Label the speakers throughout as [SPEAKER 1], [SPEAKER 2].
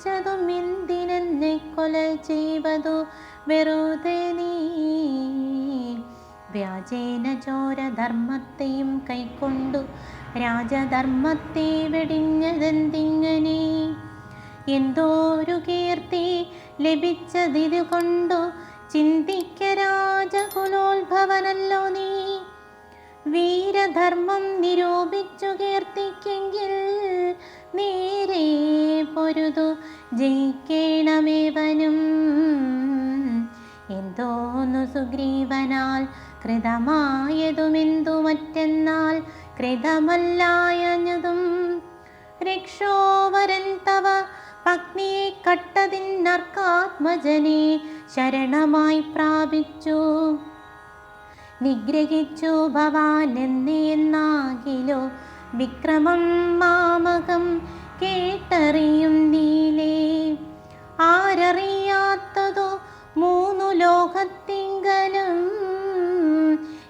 [SPEAKER 1] വിധിച്ചതും എന്തിനെന്നെ കൊല ചെയ്വതു വെറുതെ നീ. വ്യാജേന ചോരധർമ്മത്തെയും കൈക്കൊണ്ടു രാജധർമ്മത്തെ വെടിഞ്ഞതെന്തിങ്ങനെ. എന്തോരു കീർത്തി ലഭിച്ചതിതുകൊണ്ടു ചിന്തിക്ക രാജകുലോത്ഭവനല്ലോ നീ. വീരധർമ്മം നിരൂപിച്ചു കീർത്തിക്കെങ്കിൽ നേരെ പൊരുതു ജയിക്കേണമേവനും. എന്തോന്നു സുഗ്രീവനാൽ കൃതമായതുമെന്തു മറ്റെന്നാൽ കൃതമല്ലായഞ്ഞതും. രക്ഷോവരൻ തവ പത്നിയെ കട്ടതിന്നർക്കാത്മജനെ ശരണമായി പ്രാപിച്ചു. നിഗ്രഹിച്ചു ഭവാൻ എന്നാകിലോ വിക്രമം മാമകം കേട്ടറിയും നീലേ. ആരറിയാത്തതോ മൂന്നു ലോകത്തിങ്കലും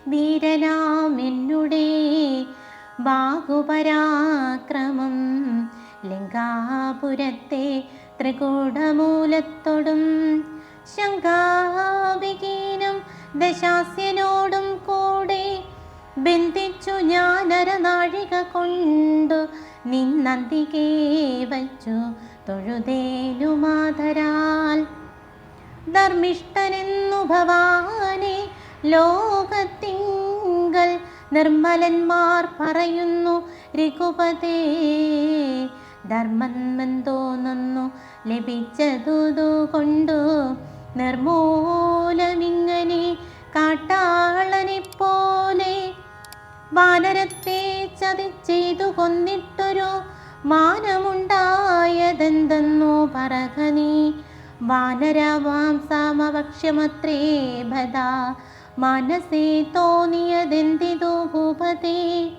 [SPEAKER 1] വീരനാം എന്നുടെ ബാഹുപരാക്രമം. ലങ്കാപുരത്തെ ത്രികൂടമൂലത്തോടും ശങ്കാവിഹീനം ദശാസ്യനോടും കൂടെ ബന്ധിച്ചു ഞാനരനാഴിക കൊണ്ടു നിന്നന്തികേ വച്ചു തൊഴുതേനുമാതരാൽ. ധർമ്മിഷ്ഠനെന്നു ഭവാനെ ലോകത്തിങ്കൽ നിർമ്മലന്മാർ പറയുന്നു രഘുപതേ. ധർമ്മമെന്തോന്നു ലഭിച്ചതു കൊണ്ടു നിർമൂലമിങ്ങനെ കാട്ടാളനെ പോലെ. വാനരത്തെ ചതിച്ചെയ്തു കൊന്നിട്ടൊരു മാനമുണ്ടായതെന്തെന്നു പറക നീ. വാനരവാംസാമവക്ഷ്യമത്രേ ഭദാ മനസേ തോന്നിയതെന്തിതു ഭൂപതേ.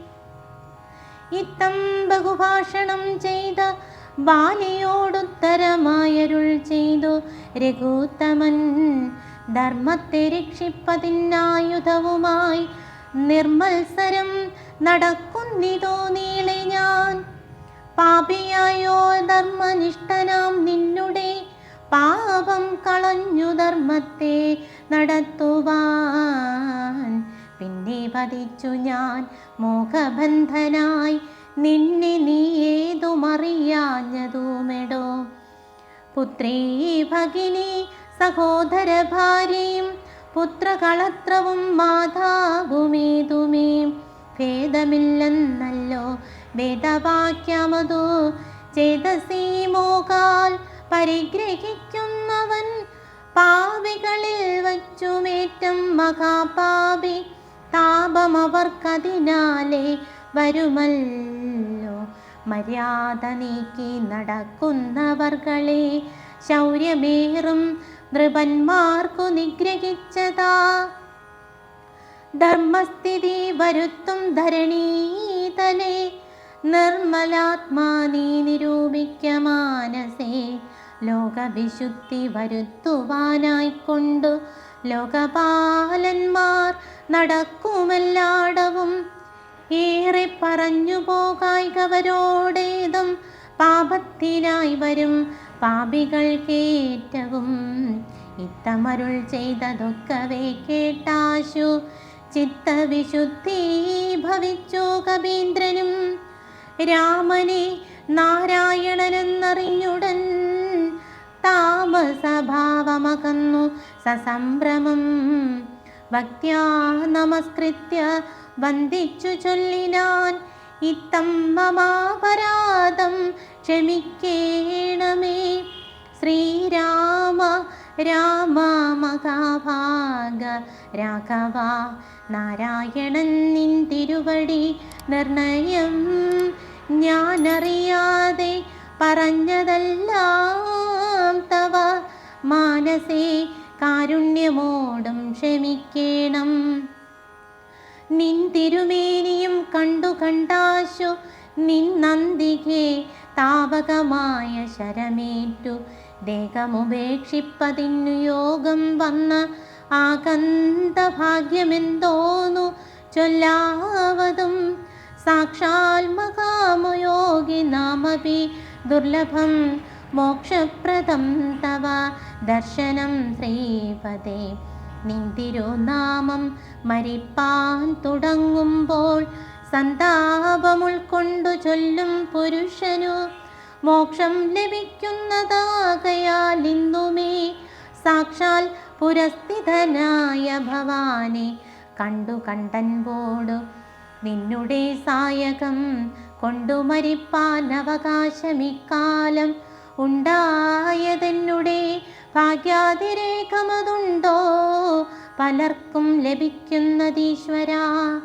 [SPEAKER 1] ഇത്തം ബഹുഭാഷണം ചെയ്ത ബാലിയോടുത്തരമായരുൾ ചെയ്തു രഘുത്തമൻ. ധർമ്മത്തെ രക്ഷിപ്പതിനായുധവുമായി നിർമ്മത്സരം നടക്കുന്നിതോ നീളെ ഞാൻ. പാപിയായോ ധർമ്മനിഷ്ഠനാം നിന്നുടെ പാപം കളഞ്ഞു ധർമ്മത്തെ നടത്തുവാൻ. പിന്നെ പതിച്ചു ഞാൻ മോഹബന്ധനായി നിന്നെ നീ ഏതുമറിയാഞ്ഞതുമെടോ. പുത്രീ ഭഗിനി സഹോദര ഭാര്യയും പുത്രകളത്രവും മാതാവുമേതുമേ ഭേദമില്ലെന്നല്ലോ വേദവാക്യമതു. ചേതസീ മോകാൽ പരിഗ്രഹിക്കുന്നവൻ പാപികളിൽ വച്ചുമേറ്റം മഹാപാപി. താപമവർക്കതിനാലേ വരുമല്ലോ. മര്യാദ നീക്കി നടക്കുന്നവർകളെ ശൗര്യമേറും നൃപന്മാർക്കു നിഗ്രഹിച്ചതാ. ധർമ്മസ്ഥിതി വരുത്തും ധരണീതലേ നിർമ്മലാത്മാ നീ നിരൂപിക്ക മാനസേ. ലോകവിശുദ്ധി വരുത്തുവാനായിക്കൊണ്ടു ലോകപാലന്മാർ നടക്കുമെല്ലാടവും. ഏറെ പറഞ്ഞു പോകായികവരോടേതും പാപത്തിനായി വരും പാപികൾക്കേറ്റവും. ഇത്തമരുൾ ചെയ്തതൊക്കവേ കേട്ടാശു ചിത്തവിശുദ്ധി ഭവിച്ചു കവീന്ദ്രനും. രാമനെ നാരായണനെന്നറിഞ്ഞുടൻ താമസഭാവമകന്നു സസംഭ്രമം. ഭക്ത്യാ നമസ്കൃത്യ വന്ദിച്ചു ചൊല്ലിനാൻ. ഇത്തം മമാപരാധം ക്ഷമിക്കേണമേ. ശ്രീരാമ രാമ മഹാഭാഗ രാഘവ നാരായണൻ നിൻ തിരുവടി നിർണയം ഞാനറിയാതെ പറഞ്ഞതെല്ലാം തവ മാനസേ കാരുണ്യമോടും ക്ഷമിക്കേണം. നിൻ തിരുമേനിയും കണ്ടു കണ്ടാശു നിന്നന്തികെ താവകമായ ശരമേറ്റു ദേഹമുപേക്ഷിപ്പതിനു യോഗം വന്ന ആകന്തഭാഗ്യമെന്തോന്നു ചൊല്ലാവതും. സാക്ഷാൽ മഹാമയോഗി നാമപി ദുർലഭം മോക്ഷപ്രദം തവ ദർശനം ശ്രീപദേ. നിന്തിരുനാമം മരിപ്പാൻ തുടങ്ങുമ്പോൾ സന്താപമുൾക്കൊണ്ടു ചൊല്ലും പുരുഷനു മോക്ഷം ലഭിക്കുന്നതാകയാൽ ഇന്നുമേ സാക്ഷാൽ പുരസ്ഥിതനായ ഭവാനെ കണ്ടു കണ്ടൻപോടു നിന്നുടെ സായകം കൊണ്ടു മരിപ്പാൻ അവകാശമിക്കാലം ഉണ്ടായതെന്നുടെ ഭാഗ്യാതിരേഖമതുണ്ടോ പലർക്കും ലഭിക്കുന്നതീശ്വരാ.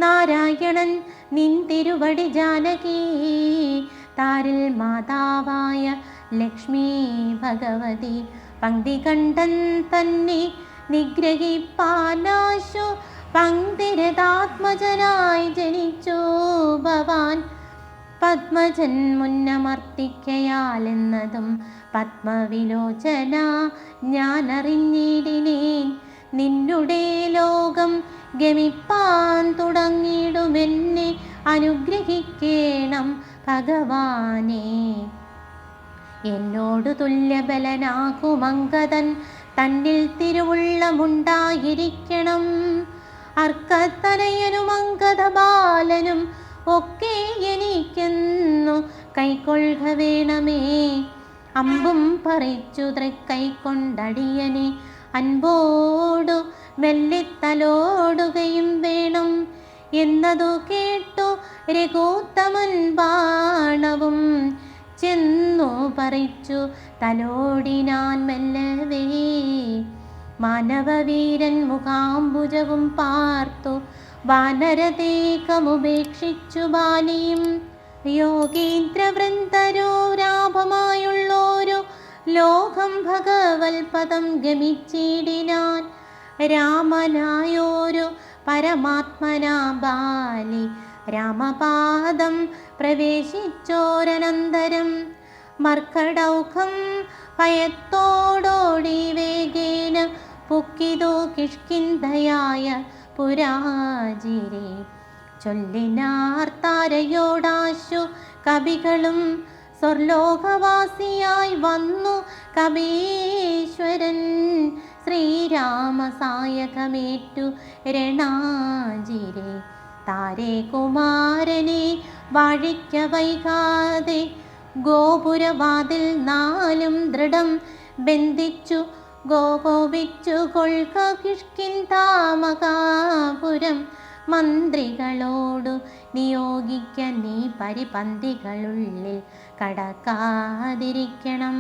[SPEAKER 1] നാരായണൻ നിൻ തിരുവടി ജാനകി താരിൽ മാതാവായ ലക്ഷ്മി ഭഗവതി പങ്ക്തി കണ്ടൻ തന്നെ നിഗ്രഹിപ്പാനാശു പങ്ക്തിരതാത്മജനായി ജനിച്ചു ഭവാൻ. പത്മജൻ മുന്നമർത്തിക്കയാലെന്നതും പത്മവിലോചന ഞാനറിഞ്ഞിടിനേൻ. നിന്നുടെ ലോകം ഗമിപ്പാൻ തുടങ്ങിയിടുമെന്നെ അനുഗ്രഹിക്കേണം ഭഗവാനെ. എന്നോടു തുല്യബലനാകുമങ്കദൻ തന്നിൽ തിരുവുള്ളമുണ്ടായിരിക്കണം. അർക്കത്തനയനും അങ്കദ ബാലനും ഒക്കെ എനിക്കെന്നു കൈക്കൊള്ളുക വേണമേ. അമ്പും പറിച്ചു തൃക്കൈക്കൊണ്ടടിയനെ അൻപോടു മെല്ലിത്തലോടുകയും വേണം എന്നതു കേട്ടു രഘുത്തമൻ ബാണവും ചെന്നു പറിച്ചു തലോടിനാൻ മെല്ലവേ. മാനവവീരൻ മുഖാംബുജവും പാർത്തു വാനരതേകമുപേക്ഷിച്ചു ബാലിയും യോഗീന്ദ്രവൃന്ദരോരാഭമായുള്ളോരു ലോകം ഭഗവത്പദം ഗമിച്ചിടിനാൻ. രാമനായോരു പരമാത്മനാ ബാലി രാമപാദം പ്രവേശിച്ചോരനന്തരം മർക്കടൗഖം ഭയത്തോടോടി വേഗേന പുക്കിതു കിഷ്കിന്ധയായ പുരാജിരെ. ചൊല്ലിനാർ താരയോടാശു കവികളും സ്വർലോകവാസിയായി വന്നു കവീശ്വരൻ ശ്രീരാമസായകമേറ്റു രണാജിരെ. താരേ കുമാരനെ വാഴിക്ക വൈകാതെ ഗോപുരവാതിൽ നാലും ദൃഢം ബന്ധിച്ചു ഗോപിച്ചു കൊൾക കിഷ്കിന്ധാമകാപുരം. മന്ത്രികളോടു നിയോഗിക്ക നീ പരിപന്തികളുള്ളിൽ കടക്കാതിരിക്കണം.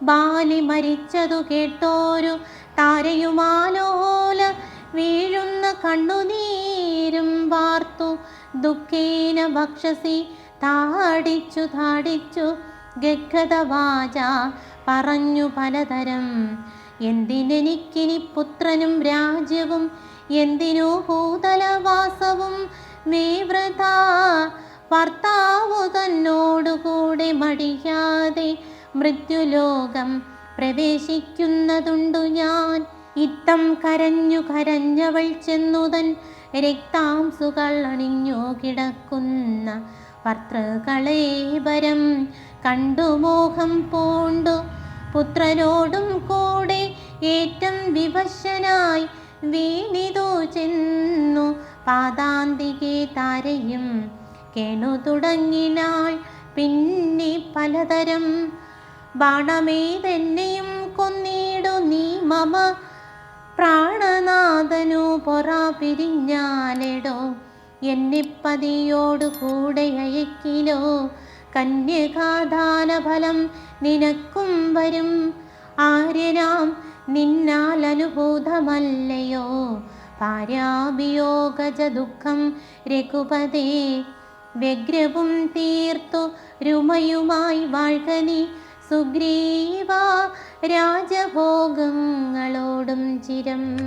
[SPEAKER 1] ബാലി മരിച്ചതു കേട്ടോരു താരയുമാലോല വീഴുന്ന കണ്ണുനീരും വാർത്തു ദുഃഖേന ഭക്ഷസി താടിച്ചു താടിച്ചു ഗദ്ഗദവാച പറഞ്ഞു പലതരം. എന്തിനെനിക്കിനി പുത്രനും രാജ്യവും എന്തിനു ഭൂതലവാസവും മേ വൃഥാ. ഭർത്താവു തന്നോടുകൂടെ മടിയാതെ മൃത്യുലോകം പ്രവേശിക്കുന്നതുണ്ടു ഞാൻ. ഇത്തം കരഞ്ഞു കരഞ്ഞവൾ ചെന്നുതൻ രക്താംസുകൾ അണിഞ്ഞു കിടക്കുന്ന ഭർത്തൃകളേബരം കണ്ടു മോഹം പൂണ്ടു പുത്രനോടും കൂടെ ഏറ്റം വിവശനായി വീണിതു ചെന്നു പാദാന്തികെ താരയും കേണു തുടങ്ങിനാൾ പിന്നെ പലതരം. ബാണമേതെന്നെയും കൊന്നിടു നീ മമ പ്രാണനാഥനു പൊറ പിരിഞ്ഞാലെടോ. എന്നിപ്പതിയോടു കൂടെ അയക്കിലോ കന്യകാദാനഫലം നിനക്കും വരും. ആര്യനാം നിന്നാൽ അനുഭൂതമല്ലയോ ഭാര്യാവിയോഗജ ദുഃഖം രഘുപതേ. വ്യഗ്രവും തീർത്തു രുമയുമായി വാഴ്കനി സുഗ്രീവ രാജഭോഗങ്ങളോടും ചിരം.